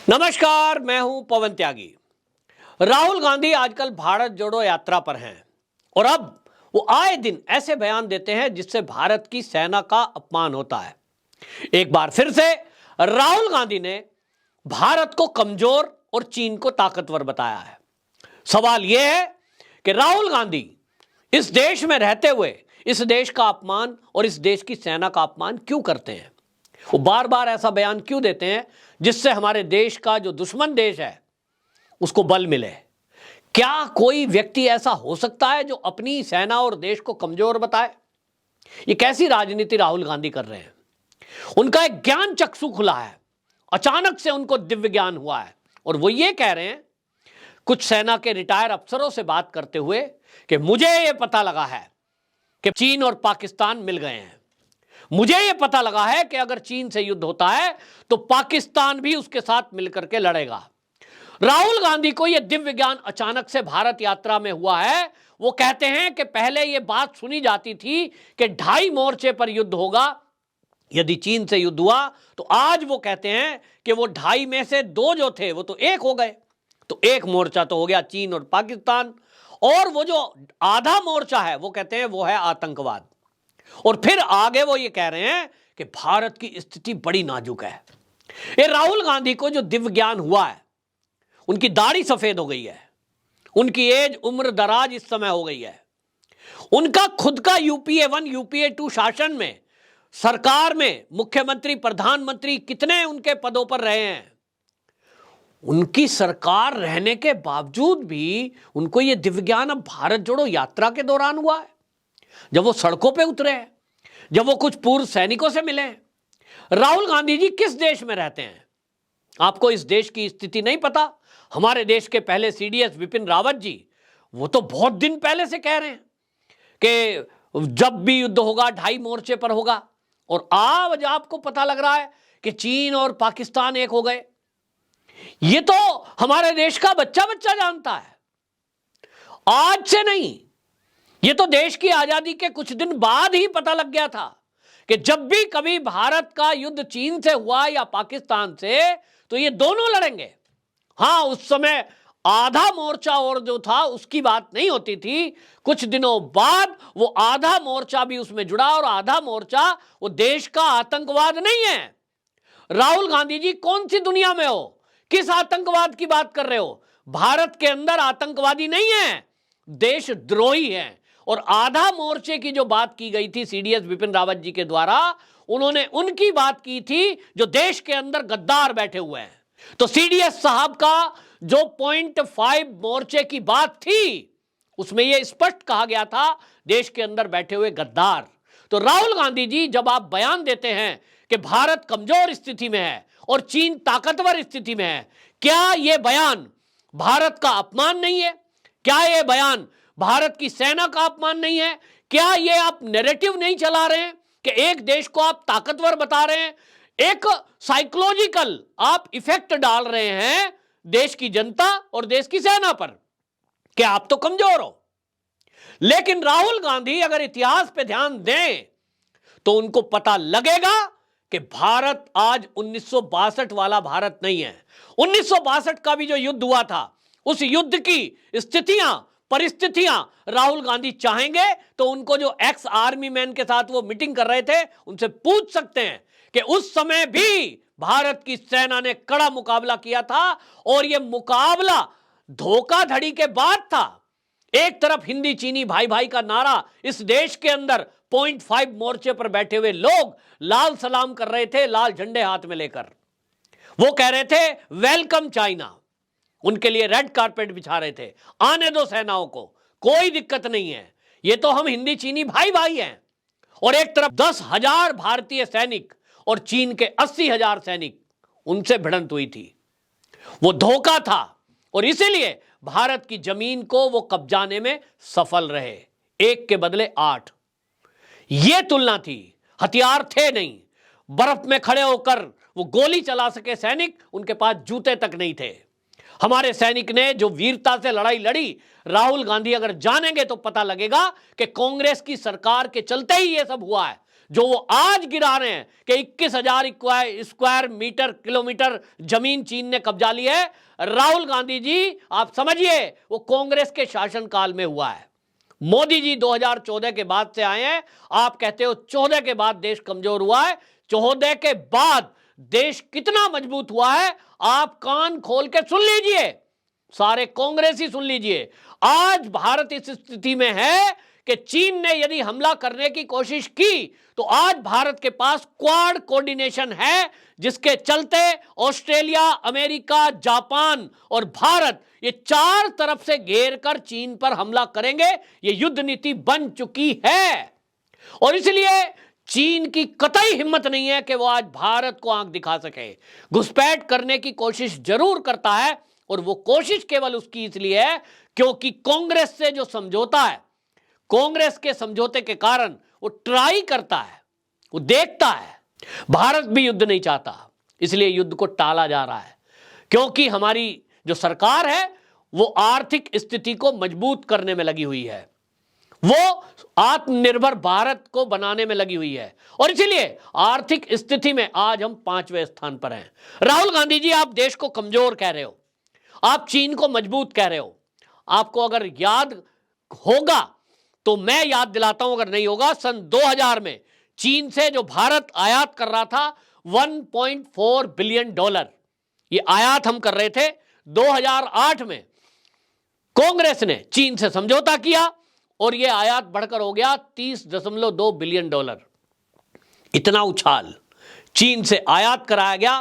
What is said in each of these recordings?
नमस्कार, मैं हूं पवन त्यागी। राहुल गांधी आजकल भारत जोड़ो यात्रा पर हैं और अब वो आए दिन ऐसे बयान देते हैं जिससे भारत की सेना का अपमान होता है। एक बार फिर से राहुल गांधी ने भारत को कमजोर और चीन को ताकतवर बताया है। सवाल यह है कि राहुल गांधी इस देश में रहते हुए इस देश का अपमान और इस देश की सेना का अपमान क्यों करते हैं? वो बार बार ऐसा बयान क्यों देते हैं जिससे हमारे देश का जो दुश्मन देश है उसको बल मिले? क्या कोई व्यक्ति ऐसा हो सकता है जो अपनी सेना और देश को कमजोर बताए? ये कैसी राजनीति राहुल गांधी कर रहे हैं? उनका एक ज्ञान चक्षु खुला है, अचानक से उनको दिव्य ज्ञान हुआ है और वो ये कह रहे हैं कुछ सेना के रिटायर अफसरों से बात करते हुए कि मुझे ये पता लगा है कि चीन और पाकिस्तान मिल गए हैं। मुझे यह पता लगा है कि अगर चीन से युद्ध होता है तो पाकिस्तान भी उसके साथ मिलकर के लड़ेगा। राहुल गांधी को यह दिव्य ज्ञान अचानक से भारत यात्रा में हुआ है। वो कहते हैं कि पहले यह बात सुनी जाती थी कि 2.5 मोर्चे पर युद्ध होगा यदि चीन से युद्ध हुआ, तो आज वो कहते हैं कि वो 2.5 में से 2 जो थे वो तो 1 हो गए। तो 1 मोर्चा तो हो गया चीन और पाकिस्तान, और वो जो आधा मोर्चा है वो कहते हैं वो है आतंकवाद। और फिर आगे वो ये कह रहे हैं कि भारत की स्थिति बड़ी नाजुक है। ये राहुल गांधी को जो दिव्य ज्ञान हुआ है, उनकी दाढ़ी सफेद हो गई है, उनकी एज उम्र दराज इस समय हो गई है, उनका खुद का यूपीए 1 यूपीए 2 शासन में सरकार में मुख्यमंत्री प्रधानमंत्री कितने उनके पदों पर रहे हैं, उनकी सरकार रहने के बावजूद भी उनको यह दिव्य ज्ञान अब भारत जोड़ो यात्रा के दौरान हुआ है, जब वो सड़कों पे उतरे हैं, जब वो कुछ पूर्व सैनिकों से मिले हैं। राहुल गांधी जी किस देश में रहते हैं? आपको इस देश की स्थिति नहीं पता? हमारे देश के पहले सीडीएस विपिन रावत जी वो तो बहुत दिन पहले से कह रहे हैं कि जब भी युद्ध होगा 2.5 मोर्चे पर होगा, और आज आपको पता लग रहा है कि चीन और पाकिस्तान 1 हो गए। ये तो हमारे देश का बच्चा बच्चा जानता है, आज से नहीं। ये तो देश की आजादी के कुछ दिन बाद ही पता लग गया था कि जब भी कभी भारत का युद्ध चीन से हुआ या पाकिस्तान से, तो ये दोनों लड़ेंगे। हां, उस समय आधा मोर्चा और जो था उसकी बात नहीं होती थी। कुछ दिनों बाद वो आधा मोर्चा भी उसमें जुड़ा, और आधा मोर्चा वो देश का आतंकवाद नहीं है। राहुल गांधी जी कौन सी दुनिया में हो? किस आतंकवाद की बात कर रहे हो? भारत के अंदर आतंकवादी नहीं है, देशद्रोही है। और आधा मोर्चे की जो बात की गई थी सीडीएस विपिन रावत जी के द्वारा, उन्होंने उनकी बात की थी जो देश के अंदर गद्दार बैठे हुए हैं। तो सीडीएस साहब का जो 0.5 मोर्चे की बात थी उसमें यह स्पष्ट कहा गया था देश के अंदर बैठे हुए गद्दार। तो राहुल गांधी जी जब आप बयान देते हैं कि भारत कमजोर स्थिति में है और चीन ताकतवर स्थिति में है, क्या यह बयान भारत का अपमान नहीं है? क्या यह बयान भारत की सेना का अपमान नहीं है? क्या ये आप नैरेटिव नहीं चला रहे हैं कि एक देश को आप ताकतवर बता रहे हैं? एक साइकोलॉजिकल आप इफेक्ट डाल रहे हैं देश की जनता और देश की सेना पर कि आप तो कमजोर हो। लेकिन राहुल गांधी अगर इतिहास पे ध्यान दें तो उनको पता लगेगा कि भारत आज 1962 वाला भारत नहीं है। 1962 का भी जो युद्ध हुआ था, उस युद्ध की स्थितियां परिस्थितियां राहुल गांधी चाहेंगे तो उनको जो एक्स आर्मी मैन के साथ वो मीटिंग कर रहे थे उनसे पूछ सकते हैं कि उस समय भी भारत की सेना ने कड़ा मुकाबला किया था, और यह मुकाबला धोखाधड़ी के बाद था। एक तरफ हिंदी चीनी भाई भाई का नारा इस देश के अंदर 0.5 मोर्चे पर बैठे हुए लोग लाल सलाम कर रहे थे, लाल झंडे हाथ में लेकर। वो कह रहे थे वेलकम चाइना, उनके लिए रेड कारपेट बिछा रहे थे, आने दो सेनाओं को, कोई दिक्कत नहीं है, ये तो हम हिंदी चीनी भाई भाई हैं। और एक तरफ 10,000 भारतीय सैनिक और चीन के 80,000 सैनिक, उनसे भिड़ंत हुई थी। वो धोखा था और इसीलिए भारत की जमीन को वो कब्जाने में सफल रहे, 1 के बदले 8। ये तुलना थी, हथियार थे नहीं, बर्फ में खड़े होकर वो गोली चला सके सैनिक, उनके पास जूते तक नहीं थे। हमारे सैनिक ने जो वीरता से लड़ाई लड़ी, राहुल गांधी अगर जानेंगे तो पता लगेगा कि कांग्रेस की सरकार के चलते ही यह सब हुआ है। जो वो आज गिरा रहे हैं कि 21,000 स्क्वायर मीटर किलोमीटर जमीन चीन ने कब्जा ली है, राहुल गांधी जी आप समझिए वो कांग्रेस के शासनकाल में हुआ है। मोदी जी 2014 के बाद से आए हैं, आप कहते हो 14 के बाद देश कमजोर हुआ है। 14 के बाद देश कितना मजबूत हुआ है आप कान खोल के सुन लीजिए, सारे कांग्रेसी सुन लीजिए। आज भारत इस स्थिति में है कि चीन ने यदि हमला करने की कोशिश की तो आज भारत के पास क्वाड कोऑर्डिनेशन है, जिसके चलते ऑस्ट्रेलिया, अमेरिका, जापान और भारत ये चार तरफ से घेर कर चीन पर हमला करेंगे। ये युद्ध नीति बन चुकी है और इसलिए चीन की कतई हिम्मत नहीं है कि वो आज भारत को आंख दिखा सके। घुसपैठ करने की कोशिश जरूर करता है और वो कोशिश केवल उसकी इसलिए है क्योंकि कांग्रेस से जो समझौता है, कांग्रेस के समझौते के कारण वो ट्राई करता है, वो देखता है। भारत भी युद्ध नहीं चाहता, इसलिए युद्ध को टाला जा रहा है क्योंकि हमारी जो सरकार है वो आर्थिक स्थिति को मजबूत करने में लगी हुई है, वो आत्मनिर्भर भारत को बनाने में लगी हुई है और इसीलिए आर्थिक स्थिति में आज हम 5वें स्थान पर हैं। राहुल गांधी जी आप देश को कमजोर कह रहे हो, आप चीन को मजबूत कह रहे हो। आपको अगर याद होगा तो मैं याद दिलाता हूं, अगर नहीं होगा, सन 2000 में चीन से जो भारत आयात कर रहा था $1.4 बिलियन, ये आयात हम कर रहे थे। 2008 में कांग्रेस ने चीन से समझौता किया और यह आयात बढ़कर हो गया $30.2 बिलियन। इतना उछाल चीन से आयात कराया गया,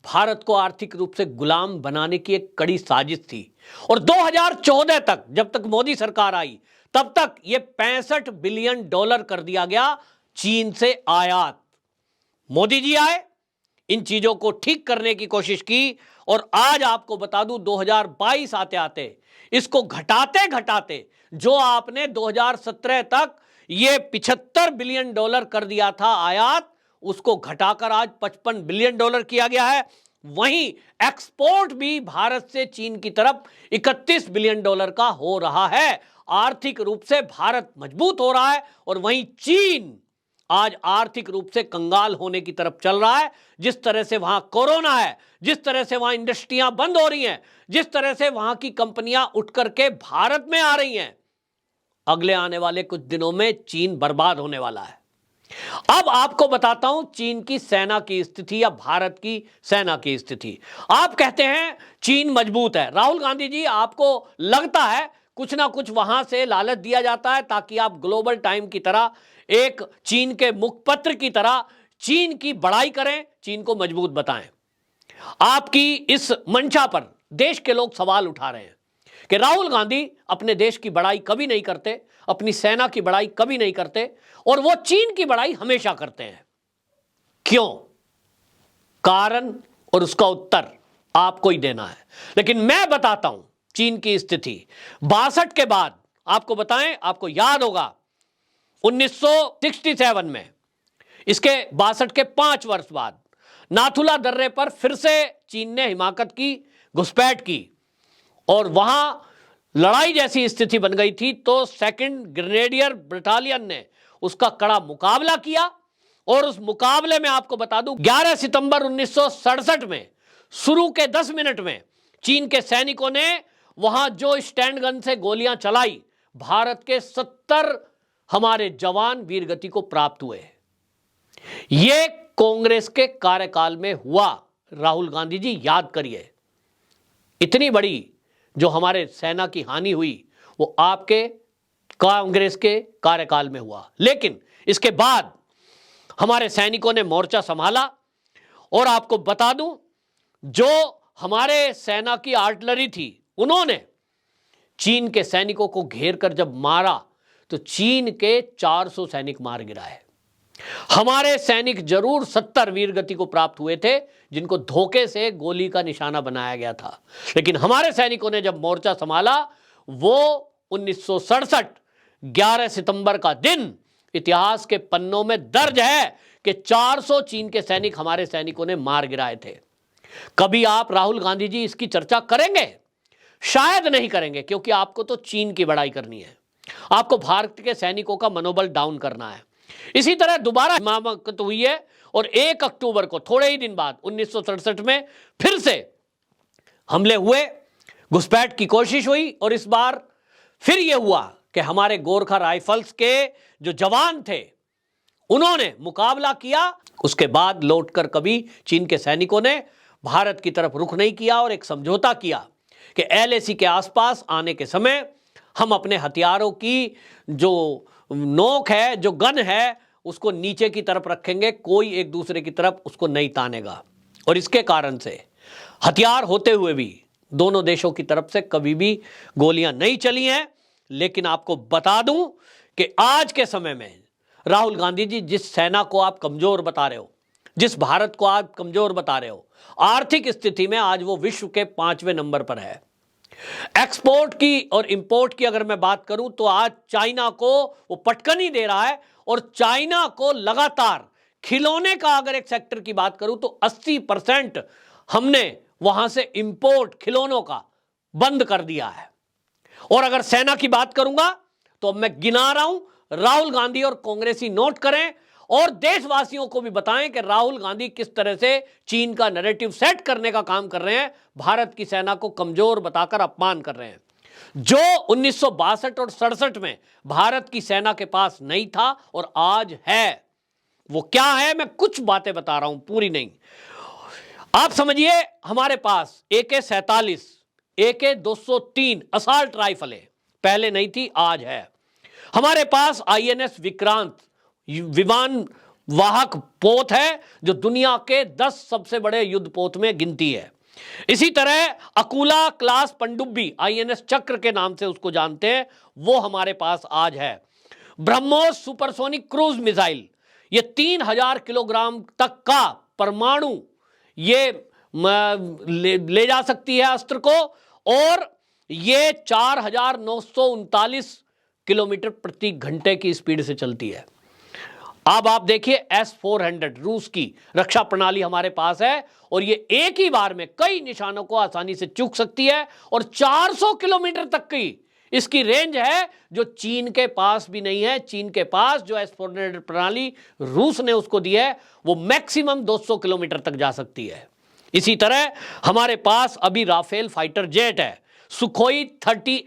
भारत को आर्थिक रूप से गुलाम बनाने की एक कड़ी साजिश थी। और 2014 तक, जब तक मोदी सरकार आई, तब तक यह $65 बिलियन कर दिया गया चीन से आयात। मोदी जी आए, इन चीजों को ठीक करने की कोशिश की और आज आपको बता दूं 2022 आते आते इसको घटाते घटाते जो आपने 2017 तक ये $75 बिलियन कर दिया था आयात, उसको घटाकर आज $55 बिलियन किया गया है। वहीं एक्सपोर्ट भी भारत से चीन की तरफ $31 बिलियन का हो रहा है। आर्थिक रूप से भारत मजबूत हो रहा है और वहीं चीन आज आर्थिक रूप से कंगाल होने की तरफ चल रहा है। जिस तरह से वहां कोरोना है, जिस तरह से वहां इंडस्ट्रियां बंद हो रही हैं, जिस तरह से वहां की कंपनियां उठ करके भारत में आ रही हैं, अगले आने वाले कुछ दिनों में चीन बर्बाद होने वाला है। अब आपको बताता हूं चीन की सेना की स्थिति या भारत की सेना की स्थिति। आप कहते हैं चीन मजबूत है। राहुल गांधी जी आपको लगता है कुछ ना कुछ वहां से लालच दिया जाता है ताकि आप ग्लोबल टाइम की तरह, एक चीन के मुखपत्र की तरह चीन की बड़ाई करें, चीन को मजबूत बताएं। आपकी इस मंशा पर देश के लोग सवाल उठा रहे हैं कि राहुल गांधी अपने देश की बड़ाई कभी नहीं करते, अपनी सेना की बड़ाई कभी नहीं करते और वो चीन की बड़ाई हमेशा करते हैं। क्यों? कारण और उसका उत्तर आपको ही देना है, लेकिन मैं बताता हूं चीन की स्थिति 62 के बाद। आपको बताएं, आपको याद होगा 1967 में, इसके 62 के 5 वर्ष बाद नाथुला दर्रे पर फिर से चीन ने हिमाकत की, घुसपैठ की और वहां लड़ाई जैसी स्थिति बन गई थी। तो 2nd ग्रेनेडियर बटालियन ने उसका कड़ा मुकाबला किया और उस मुकाबले में आपको बता दूं 11 सितंबर 1967 में शुरू के 10 मिनट में चीन के सैनिकों ने वहां जो स्टैंड गन से गोलियां चलाई, भारत के 70 हमारे जवान वीरगति को प्राप्त हुए। यह कांग्रेस के कार्यकाल में हुआ। राहुल गांधी जी याद करिए, इतनी बड़ी जो हमारे सेना की हानि हुई वो आपके कांग्रेस के कार्यकाल में हुआ। लेकिन इसके बाद हमारे सैनिकों ने मोर्चा संभाला और आपको बता दूं जो हमारे सेना की आर्टिलरी थी उन्होंने चीन के सैनिकों को घेर कर जब मारा तो चीन के 400 सैनिक मार गिराए। हमारे सैनिक जरूर 70 वीरगति को प्राप्त हुए थे जिनको धोखे से गोली का निशाना बनाया गया था, लेकिन हमारे सैनिकों ने जब मोर्चा संभाला वो 1967 11 सितंबर का दिन इतिहास के पन्नों में दर्ज है कि 400 चीन के सैनिक हमारे सैनिकों ने मार गिराए थे। कभी आप राहुल गांधी जी इसकी चर्चा करेंगे? शायद नहीं करेंगे, क्योंकि आपको तो चीन की बड़ाई करनी है, आपको भारत के सैनिकों का मनोबल डाउन करना है। इसी तरह दोबारा हिमाकत हुई है और 1 अक्टूबर को थोड़े ही दिन बाद 1967 में फिर से हमले हुए, घुसपैठ की कोशिश हुई और इस बार फिर यह हुआ कि हमारे गोरखा राइफल्स के जो जवान थे उन्होंने मुकाबला किया। उसके बाद लौटकर कभी चीन के सैनिकों ने भारत की तरफ रुख नहीं किया और एक समझौता किया कि LAC के आसपास आने के समय हम अपने हथियारों की जो नोक है, जो गन है, उसको नीचे की तरफ रखेंगे, कोई एक दूसरे की तरफ उसको नहीं तानेगा। और इसके कारण से हथियार होते हुए भी दोनों देशों की तरफ से कभी भी गोलियां नहीं चली हैं। लेकिन आपको बता दूं कि आज के समय में राहुल गांधी जी, जिस सेना को आप कमजोर बता रहे हो, जिस भारत को आप कमजोर बता रहे हो, आर्थिक स्थिति में आज वो विश्व के 5वें नंबर पर है। एक्सपोर्ट की और इंपोर्ट की अगर मैं बात करूं तो आज चाइना को वो पटकनी दे रहा है और चाइना को लगातार खिलौने का अगर एक सेक्टर की बात करूं तो 80% हमने वहां से इंपोर्ट खिलौनों का बंद कर दिया है। और अगर सेना की बात करूंगा तो अब मैं गिना रहा हूं, राहुल गांधी और कांग्रेसी नोट करें और देशवासियों को भी बताएं कि राहुल गांधी किस तरह से चीन का नैरेटिव सेट करने का काम कर रहे हैं, भारत की सेना को कमजोर बताकर अपमान कर रहे हैं। जो 1962 और 67 में भारत की सेना के पास नहीं था और आज है, वो क्या है, मैं कुछ बातें बता रहा हूं, पूरी नहीं। आप समझिए, हमारे पास AK-47, AK-203 असॉल्ट राइफल है, पहले नहीं थी, आज है। हमारे पास INS विक्रांत विमान वाहक पोत है जो दुनिया के 10 सबसे बड़े युद्ध पोत में गिनती है। इसी तरह अकुला क्लास पनडुब्बी, INS चक्र के नाम से उसको जानते हैं, वो हमारे पास आज है। ब्रह्मोस सुपरसोनिक क्रूज मिसाइल, ये 3000 किलोग्राम तक का परमाणु ये ले जा सकती है अस्त्र को, और ये 4939 किलोमीटर प्रति घंटे की स्पीड से चलती है। अब आप देखिए S-400 रूस की रक्षा प्रणाली हमारे पास है और ये एक ही बार में कई निशानों को आसानी से चूक सकती है और 400 किलोमीटर तक की इसकी रेंज है, जो चीन के पास भी नहीं है। चीन के पास जो S-400 प्रणाली रूस ने उसको दी है वो मैक्सिमम 200 किलोमीटर तक जा सकती है। इसी तरह हमारे पास अभी राफेल फाइटर जेट है, सुखोई 30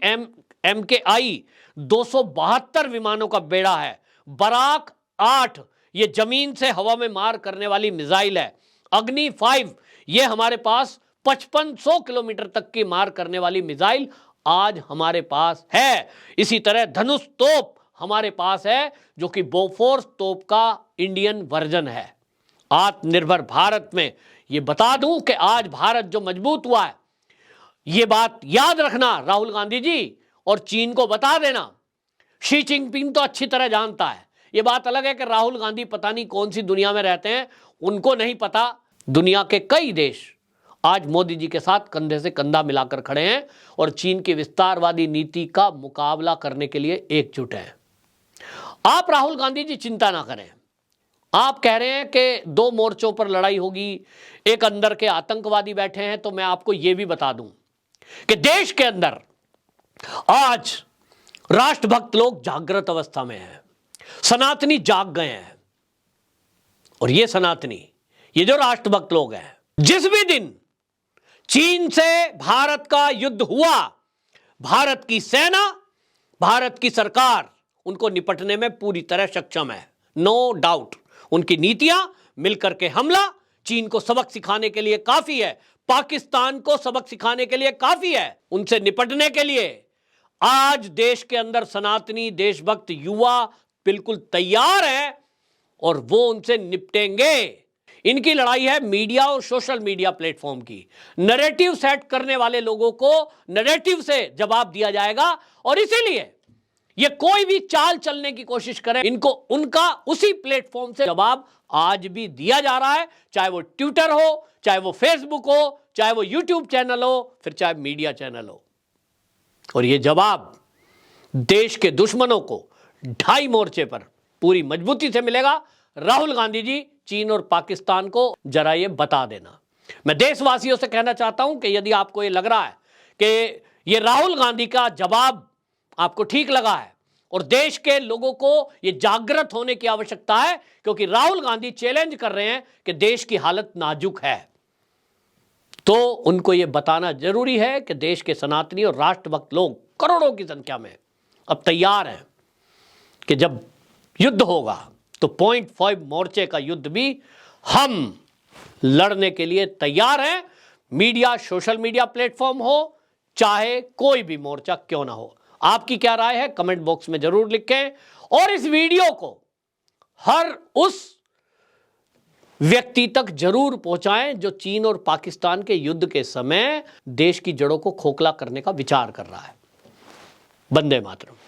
MKI 272 विमानों का बेड़ा है, बराक 8 ये जमीन से हवा में मार करने वाली मिसाइल है, अग्नि 5 ये हमारे पास 5500 किलोमीटर तक की मार करने वाली मिसाइल आज हमारे पास है। इसी तरह धनुष तोप हमारे पास है जो कि बोफोर्स तोप का इंडियन वर्जन है। आत्मनिर्भर भारत में ये बता दूं कि आज भारत जो मजबूत हुआ है, ये बात याद रखना राहुल गांधी जी, और चीन को बता देना। शी जिनपिंग तो अच्छी तरह जानता है। ये बात अलग है कि राहुल गांधी पता नहीं कौन सी दुनिया में रहते हैं, उनको नहीं पता। दुनिया के कई देश आज मोदी जी के साथ कंधे से कंधा मिलाकर खड़े हैं और चीन की विस्तारवादी नीति का मुकाबला करने के लिए एकजुट हैं। आप राहुल गांधी जी चिंता ना करें। आप कह रहे हैं कि 2 मोर्चों पर लड़ाई होगी, एक अंदर के आतंकवादी बैठे हैं, तो मैं आपको यह भी बता दूं कि देश के अंदर आज राष्ट्रभक्त लोग जागृत अवस्था में हैं, सनातनी जाग गए हैं। और ये सनातनी, ये जो राष्ट्रभक्त लोग हैं, जिस भी दिन चीन से भारत का युद्ध हुआ, भारत की सेना, भारत की सरकार उनको निपटने में पूरी तरह सक्षम है, नो डाउट। उनकी नीतियां मिलकर के हमला चीन को सबक सिखाने के लिए काफी है, पाकिस्तान को सबक सिखाने के लिए काफी है। उनसे निपटने के लिए आज देश के अंदर सनातनी देशभक्त युवा बिल्कुल तैयार है और वो उनसे निपटेंगे। इनकी लड़ाई है मीडिया और सोशल मीडिया प्लेटफॉर्म की। नैरेटिव सेट करने वाले लोगों को नैरेटिव से जवाब दिया जाएगा और इसीलिए ये कोई भी चाल चलने की कोशिश करे, इनको उनका उसी प्लेटफॉर्म से जवाब आज भी दिया जा रहा है, चाहे वो ट्विटर हो, चाहे वो फेसबुक हो, चाहे वो यूट्यूब चैनल हो, फिर चाहे मीडिया चैनल हो। और ये जवाब देश के दुश्मनों को 2.5 मोर्चे पर पूरी मजबूती से मिलेगा। राहुल गांधी जी, चीन और पाकिस्तान को जरा ये बता देना। मैं देशवासियों से कहना चाहता हूं कि यदि आपको ये लग रहा है कि ये राहुल गांधी का जवाब आपको ठीक लगा है और देश के लोगों को यह जागृत होने की आवश्यकता है, क्योंकि राहुल गांधी चैलेंज कर रहे हैं कि देश की हालत नाजुक है। तो उनको यह बताना जरूरी है कि देश के सनातनी और राष्ट्रभक्त लोग करोड़ों की संख्या में अब तैयार हैं कि जब युद्ध होगा तो 0.5 मोर्चे का युद्ध भी हम लड़ने के लिए तैयार हैं। मीडिया, सोशल मीडिया प्लेटफॉर्म हो, चाहे कोई भी मोर्चा क्यों ना हो। आपकी क्या राय है कमेंट बॉक्स में जरूर लिखें, और इस वीडियो को हर उस व्यक्ति तक जरूर पहुंचाएं जो चीन और पाकिस्तान के युद्ध के समय देश की जड़ों को खोखला करने का विचार कर रहा है। वंदे मातरम।